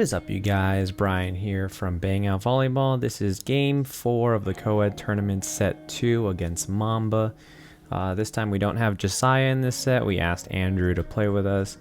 is up, you guys? Bryan here from Bang Out Volleyball. This is game 4 of the co-ed tournament set 2 against Mamba. This time we don't have Josiah in this set. We asked Andrew to play with us.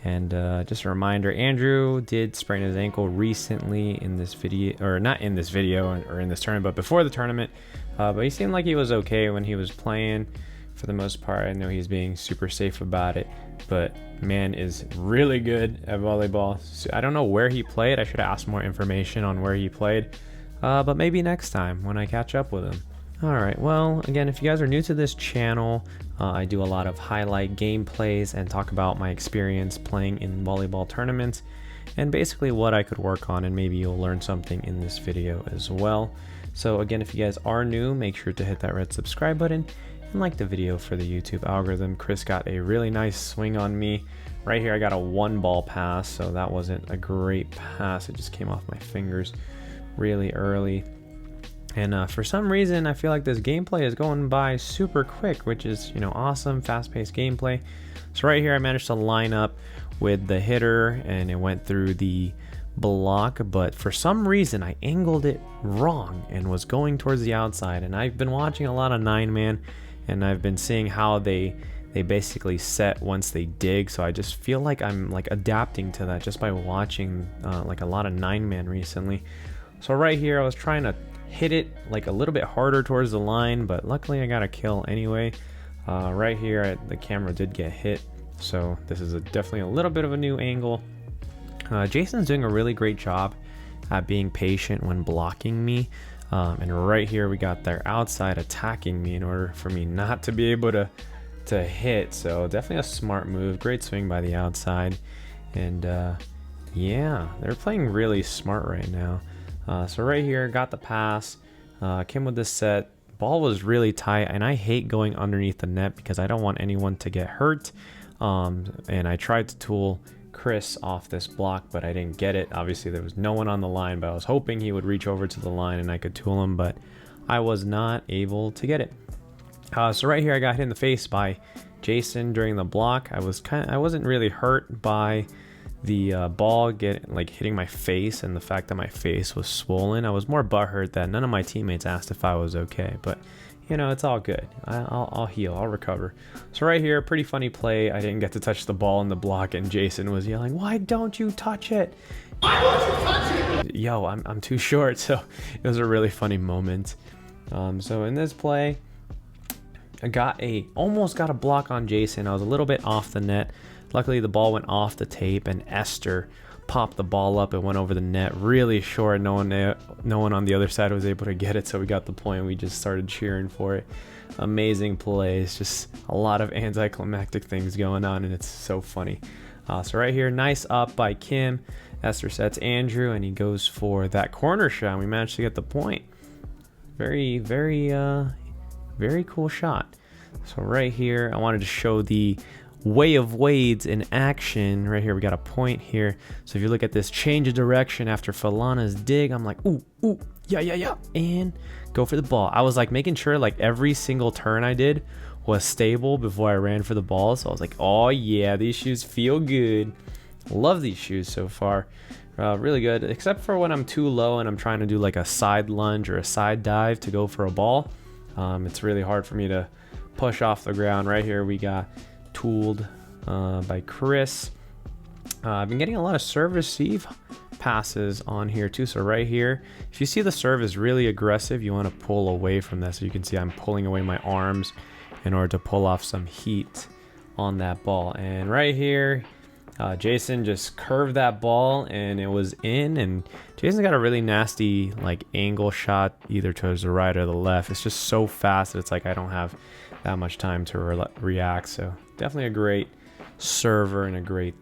And just a reminder, Andrew did sprain his ankle recently in this video, or not in this video or in this tournament, but before the tournament. But he seemed like he was okay when he was playing for the most part. I know he's being super safe about it, but man is really good at volleyball. So I don't know where he played. I should have asked more information on where he played, but maybe next time when I catch up with him. Alright, well, again, if you guys are new to this channel, I do a lot of highlight gameplays and talk about my experience playing in volleyball tournaments and basically what I could work on, and maybe you'll learn something in this video as well. So again, if you guys are new, make sure to hit that red subscribe button and like the video for the YouTube algorithm. Chris got a really nice swing on me. Right here I got a 1-ball pass, so that wasn't a great pass. It just came off my fingers really early. And for some reason, I feel like this gameplay is going by super quick, which is, you know, awesome, fast-paced gameplay. So right here, I managed to line up with the hitter, and it went through the block, but for some reason, I angled it wrong and was going towards the outside. And I've been watching a lot of 9-man, and I've been seeing how they basically set once they dig. So I just feel like I'm like adapting to that just by watching like a lot of 9-man recently. So right here, I was trying to hit it like a little bit harder towards the line, but luckily I got a kill anyway. Right here the camera did get hit, so this is definitely a little bit of a new angle. Jason's doing a really great job at being patient when blocking me, and right here we got their outside attacking me in order for me not to be able to hit. So definitely a smart move, great swing by the outside. And yeah, they're playing really smart right now. So right here, got the pass, came with this set. Ball was really tight, and I hate going underneath the net because I don't want anyone to get hurt. And I tried to tool Chris off this block, but I didn't get it. Obviously, there was no one on the line, but I was hoping he would reach over to the line and I could tool him, but I was not able to get it. So right here, I got hit in the face by Jason during the block. I wasn't really hurt by the ball hitting my face and the fact that my face was swollen. I was more butthurt that none of my teammates asked if I was okay, but you know, it's all good. I'll heal, I'll recover. So right here, pretty funny play. I didn't get to touch the ball in the block, and Jason was yelling, "Why don't you touch it? Why don't you touch it?" Yo, I'm too short. So it was a really funny moment. So in this play, I almost got a block on Jason. I was a little bit off the net. Luckily, the ball went off the tape, and Esther popped the ball up and went over the net really short. No one on the other side was able to get it, so we got the point. We just started cheering for it. Amazing plays, just a lot of anticlimactic things going on, and it's so funny. So right here, nice up by Kim. Esther sets Andrew, and he goes for that corner shot, and we managed to get the point. Very, very, very cool shot. So right here, I wanted to show the way of Wades in action. Right here we got a point here, so if you look at this change of direction after Falana's dig, I'm like ooh yeah, and go for the ball. I was like making sure like every single turn I did was stable before I ran for the ball, so I was like, oh yeah, these shoes feel good. Love these shoes so far. Really good, except for when I'm too low and I'm trying to do like a side lunge or a side dive to go for a ball. It's really hard for me to push off the ground. Right here we got tooled by Chris. I've been getting a lot of serve receive passes on here too. So right here, if you see the serve is really aggressive, you want to pull away from that. So you can see I'm pulling away my arms in order to pull off some heat on that ball. And right here, Jason just curved that ball and it was in. And Jason's got a really nasty like angle shot either towards the right or the left. It's just so fast that it's like I don't have that much time to react. So definitely a great server and a great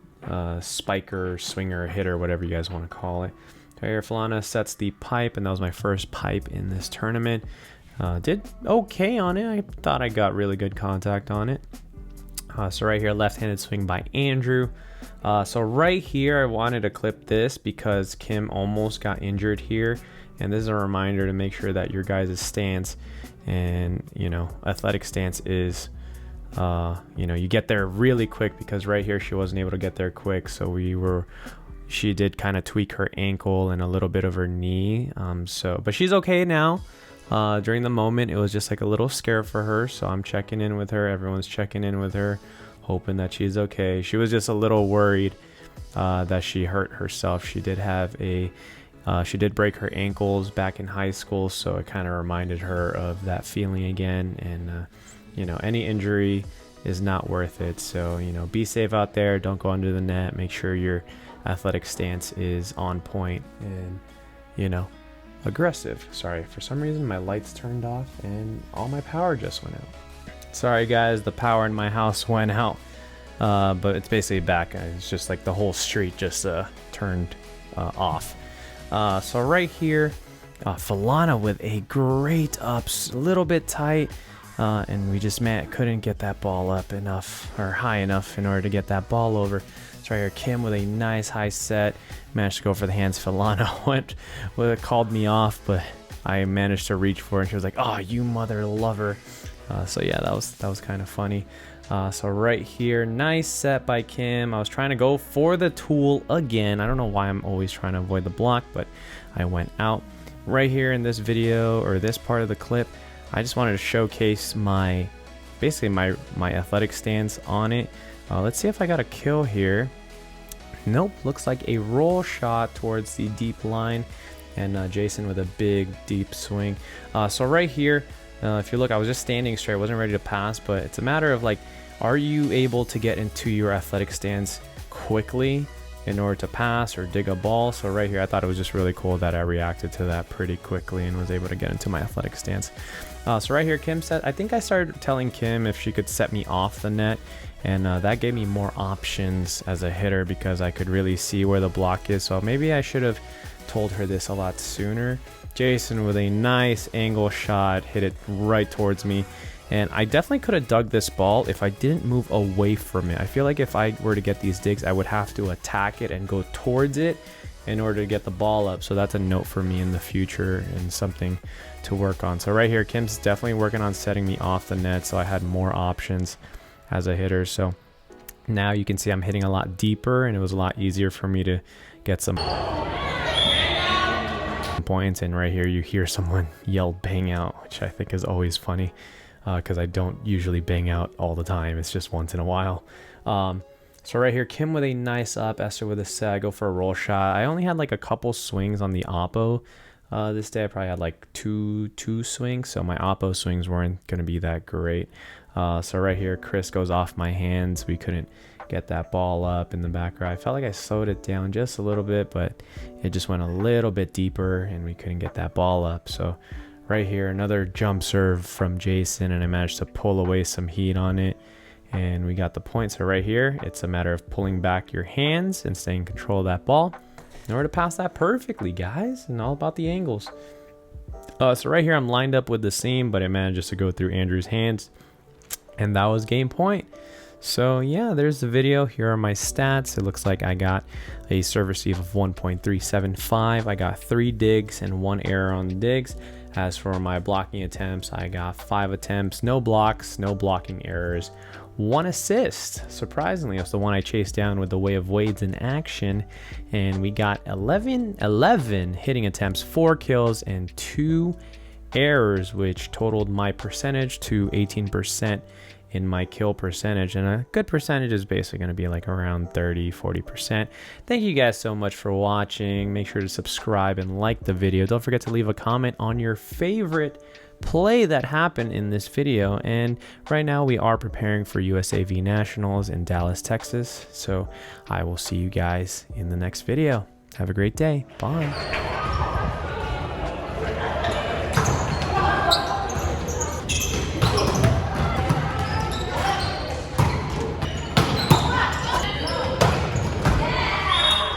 spiker, swinger, hitter, whatever you guys want to call it. So here Falana sets the pipe, and that was my first pipe in this tournament. Did okay on it. I thought I got really good contact on it. So right here, left-handed swing by Andrew. So right here, I wanted to clip this because Kim almost got injured here, and this is a reminder to make sure that your guys' stance and, you know, athletic stance is you know, you get there really quick, because right here she wasn't able to get there quick, so we were she did kind of tweak her ankle and a little bit of her knee. But she's okay now. During the moment, it was just like a little scare for her. So I'm checking in with her. Everyone's checking in with her, hoping that she's okay. She was just a little worried that she hurt herself. She did break her ankles back in high school, so it kind of reminded her of that feeling again. And any injury is not worth it. So be safe out there. Don't go under the net. Make sure your athletic stance is on point and aggressive. Sorry, for some reason my lights turned off and all my power just went out. Sorry guys, the power in my house went out, but it's basically back. It's just like the whole street just turned off. So right here, Falana with a great ups, a little bit tight, and we just couldn't get that ball up enough or high enough in order to get that ball over. So right here, Kim with a nice high set, managed to go for the hands. Falana called me off, but I managed to reach for it, and she was like, "Oh, you mother lover." So yeah, that was kind of funny. So right here, nice set by Kim. I was trying to go for the tool again. I don't know why I'm always trying to avoid the block, but I went out. Right here in this video, or this part of the clip, I just wanted to showcase basically my athletic stance on it. Let's see if I got a kill here. Nope, looks like a roll shot towards the deep line, and Jason with a big deep swing. So right here, if you look, I was just standing straight, wasn't ready to pass, but it's a matter of like, are you able to get into your athletic stance quickly in order to pass or dig a ball? So right here, I thought it was just really cool that I reacted to that pretty quickly and was able to get into my athletic stance. So right here, Kim said, I think I started telling Kim if she could set me off the net, and that gave me more options as a hitter because I could really see where the block is. So maybe I should have told her this a lot sooner. Jason with a nice angle shot, hit it right towards me. And I definitely could have dug this ball if I didn't move away from it. I feel like if I were to get these digs, I would have to attack it and go towards it in order to get the ball up. So that's a note for me in the future and something to work on. So right here, Kim's definitely working on setting me off the net, so I had more options as a hitter. So now you can see I'm hitting a lot deeper, and it was a lot easier for me to get some points. And right here, you hear someone yell "bang out," which I think is always funny. Because I don't usually bang out all the time. It's just once in a while. So right here, Kim with a nice up, Esther with a set. I go for a roll shot. I only had like a couple swings on the oppo this day. I probably had like two swings, so my oppo swings weren't going to be that great. So right here, Chris goes off my hands. We couldn't get that ball up in the back row. I felt like I slowed it down just a little bit, but it just went a little bit deeper, and we couldn't get that ball up. So right here, another jump serve from Jason, and I managed to pull away some heat on it, and we got the point. So right here, it's a matter of pulling back your hands and staying in control of that ball in order to pass that perfectly, guys, and all about the angles. So right here, I'm lined up with the seam, but it manages to go through Andrew's hands, and that was game point. So yeah, there's the video. Here are my stats. It looks like I got a serve receive of 1.375. I got 3 digs and 1 error on the digs. As for my blocking attempts, I got 5 attempts, no blocks, no blocking errors, 1 assist. Surprisingly, that's the one I chased down with the Way of Wade's in action. And we got 11 hitting attempts, 4 kills, and 2 errors, which totaled my percentage to 18% in my kill percentage, and a good percentage is basically going to be like around 30-40%. Thank you guys so much for watching. Make sure to subscribe and like the video. Don't forget to leave a comment on your favorite play that happened in this video. And right now we are preparing for USAV Nationals in Dallas, Texas, so I will see you guys in the next video. Have a great day. Bye.